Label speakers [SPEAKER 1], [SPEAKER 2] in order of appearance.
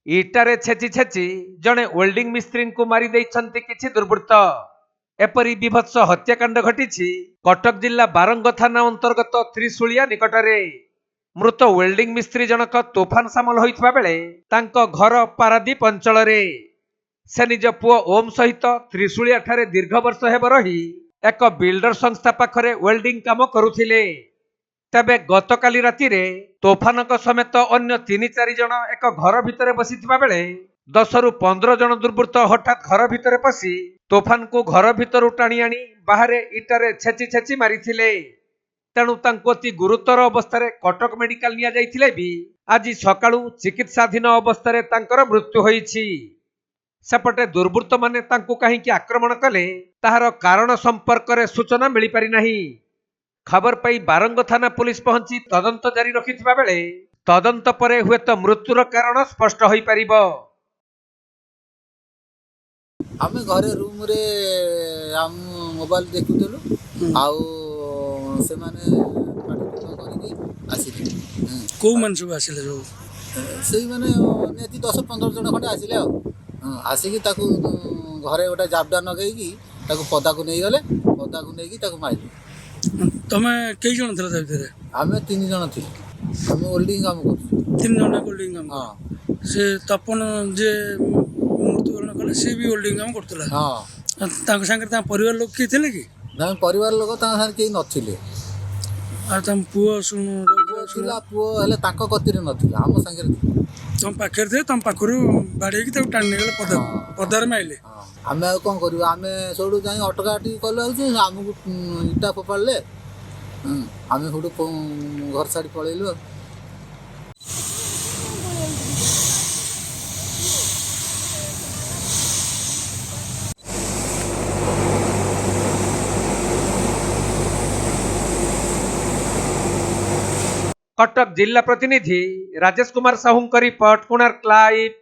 [SPEAKER 1] ଇଟାରେ ଛେଚି ଛେଚି ଜଣେ ୱେଲ୍ଡିଂ ମିସ୍ତ୍ରୀଙ୍କୁ ମାରି ଦେଇଛନ୍ତି କିଛି ଦୁର୍ବୃତ୍ତ। ଏପରି ବିଭତ୍ସ ହତ୍ୟାକାଣ୍ଡ ଘଟିଛି କଟକ ଜିଲ୍ଲା ବାରଙ୍ଗ ଥାନା ଅନ୍ତର୍ଗତ ତ୍ରିଶୁଳିଆ ନିକଟରେ। ମୃତ ୱେଲ୍ଡିଂ ମିସ୍ତ୍ରୀ ଜଣକ ତୋଫାନ ସାମଲ ହୋଇଥିବା ବେଳେ ତାଙ୍କ ଘର ପାରାଦୀପ ଅଞ୍ଚଳରେ। ସେ ନିଜ ପୁଅ ଓମ୍ ସହିତ ତ୍ରିଶୁଳିଆ ଠାରେ ଦୀର୍ଘ ବର୍ଷ ହେବ ରହି ଏକ ବିଲ୍ଡର ସଂସ୍ଥା ପାଖରେ ୱେଲ୍ଡିଂ କାମ କରୁଥିଲେ। ତେବେ ଗତକାଲି ରାତିରେ ତୋଫାନଙ୍କ ସମେତ ଅନ୍ୟ 3-4 ଜଣ ଏକ ଘର ଭିତରେ ବସିଥିବା ବେଳେ 10ରୁ 15 ଜଣ ଦୁର୍ବୃତ୍ତ ହଠାତ୍ ଘର ଭିତରେ ପଶି ତୋଫାନକୁ ଘର ଭିତରୁ ଟାଣି ଆଣି ବାହାରେ ଇଟାରେ ଛେଚି ଛେଚି ମାରିଥିଲେ। ତେଣୁ ତାଙ୍କୁ ଅତି ଗୁରୁତର ଅବସ୍ଥାରେ କଟକ ମେଡିକାଲ ନିଆଯାଇଥିଲେ ବି ଆଜି ସକାଳୁ ଚିକିତ୍ସାଧୀନ ଅବସ୍ଥାରେ ତାଙ୍କର ମୃତ୍ୟୁ ହୋଇଛି। ସେପଟେ ଦୁର୍ବୃତ୍ତମାନେ ତାଙ୍କୁ କାହିଁକି ଆକ୍ରମଣ କଲେ ତାହାର କାରଣ ସମ୍ପର୍କରେ ସୂଚନା ମିଳିପାରି ନାହିଁ। ଖବର ପାଇ ବାରଙ୍ଗ ଥାନା ପୁଲିସ ପହଞ୍ଚି ତଦନ୍ତ ଜାରି ରଖିଥିବା ବେଳେ ତଦନ୍ତ ପରେ ହୁଏତ ମୃତ୍ୟୁର କାରଣ ସ୍ପଷ୍ଟ ହୋଇପାରିବ।
[SPEAKER 2] ଆମେ ଘରେ ରୁମ୍ରେ ଆମ ମୋବାଇଲ ଦେଖୁଥିଲୁ ଆଉ ସେମାନେ କରିକି ଆସିଲେ।
[SPEAKER 3] କୋଉମାନେ ସବୁ ଆସିଲେ? ସବୁ
[SPEAKER 2] ସେଇମାନେ ନିହାତି 10-15 ଜଣ ଖଣ୍ଡେ ଆସିଲେ ଆଉ ଆସିକି ତାକୁ ଘରେ ଗୋଟେ ଜାବଡ଼ା ନଗେଇକି ତାକୁ ପଦାକୁ ନେଇଗଲେ। ପଦାକୁ ନେଇକି ତାକୁ ମାରିଲେ।
[SPEAKER 3] ତମେ କେଇ ଜଣ ଥିଲ ତା ଭିତରେ?
[SPEAKER 2] ଆମେ 3 ଜଣ ଥିଲୁ। ଆମେ ଓଲ୍ଡିଂ କାମ କରୁଛୁ।
[SPEAKER 3] 3 ଜଣ ଓଲ୍ଡିଂ କାମ?
[SPEAKER 2] ହଁ।
[SPEAKER 3] ସେ ତପନ ଯେ ମୃତ୍ୟୁବରଣ କଲେ ସେ ବି ଓଲ୍ଡିଂ କାମ କରୁଥିଲା?
[SPEAKER 2] ହଁ।
[SPEAKER 3] ତାଙ୍କ ସାଙ୍ଗରେ ତାଙ୍କ ପରିବାର ଲୋକ କିଏ ଥିଲେ କି?
[SPEAKER 2] ତାଙ୍କ ପରିବାର ଲୋକ ତାଙ୍କ ସାଙ୍ଗରେ କେହି ନଥିଲେ।
[SPEAKER 3] ଆଉ ତମ ପୁଅ
[SPEAKER 2] ଥିଲା, ପୁଅ ହେଲେ ତାଙ୍କ କତିରେ ନଥିଲା, ଆମ ସାଙ୍ଗରେ ଥିଲା।
[SPEAKER 3] ତମ ପାଖରେ ଥିଲେ, ତମ ପାଖରୁ ବାଡ଼େଇକି ତାକୁ ଟାଣି ନେଇଗଲେ ପଦାରେ ମାଇଲେ?
[SPEAKER 2] ଆମେ ଆଉ କ'ଣ କରିବୁ? ଆମେ ସେଇଠୁ ଯାଇ ଅଟକାଟି କଲୁ ଆଉଛୁ, ଆମକୁ ଇଟା ଫୋପାଡ଼ିଲେ। ଆମେ ସେଇଠୁ ଘର ଛାଡ଼ି ପଳେଇଲୁ ଆଉ।
[SPEAKER 1] କଟକ ଜିଲ୍ଲା ପ୍ରତିନିଧି ରାଜେଶ କୁମାର ସାହୁଙ୍କ ରିପୋର୍ଟ, କୋଣାର୍କ ଲାଇଭ୍।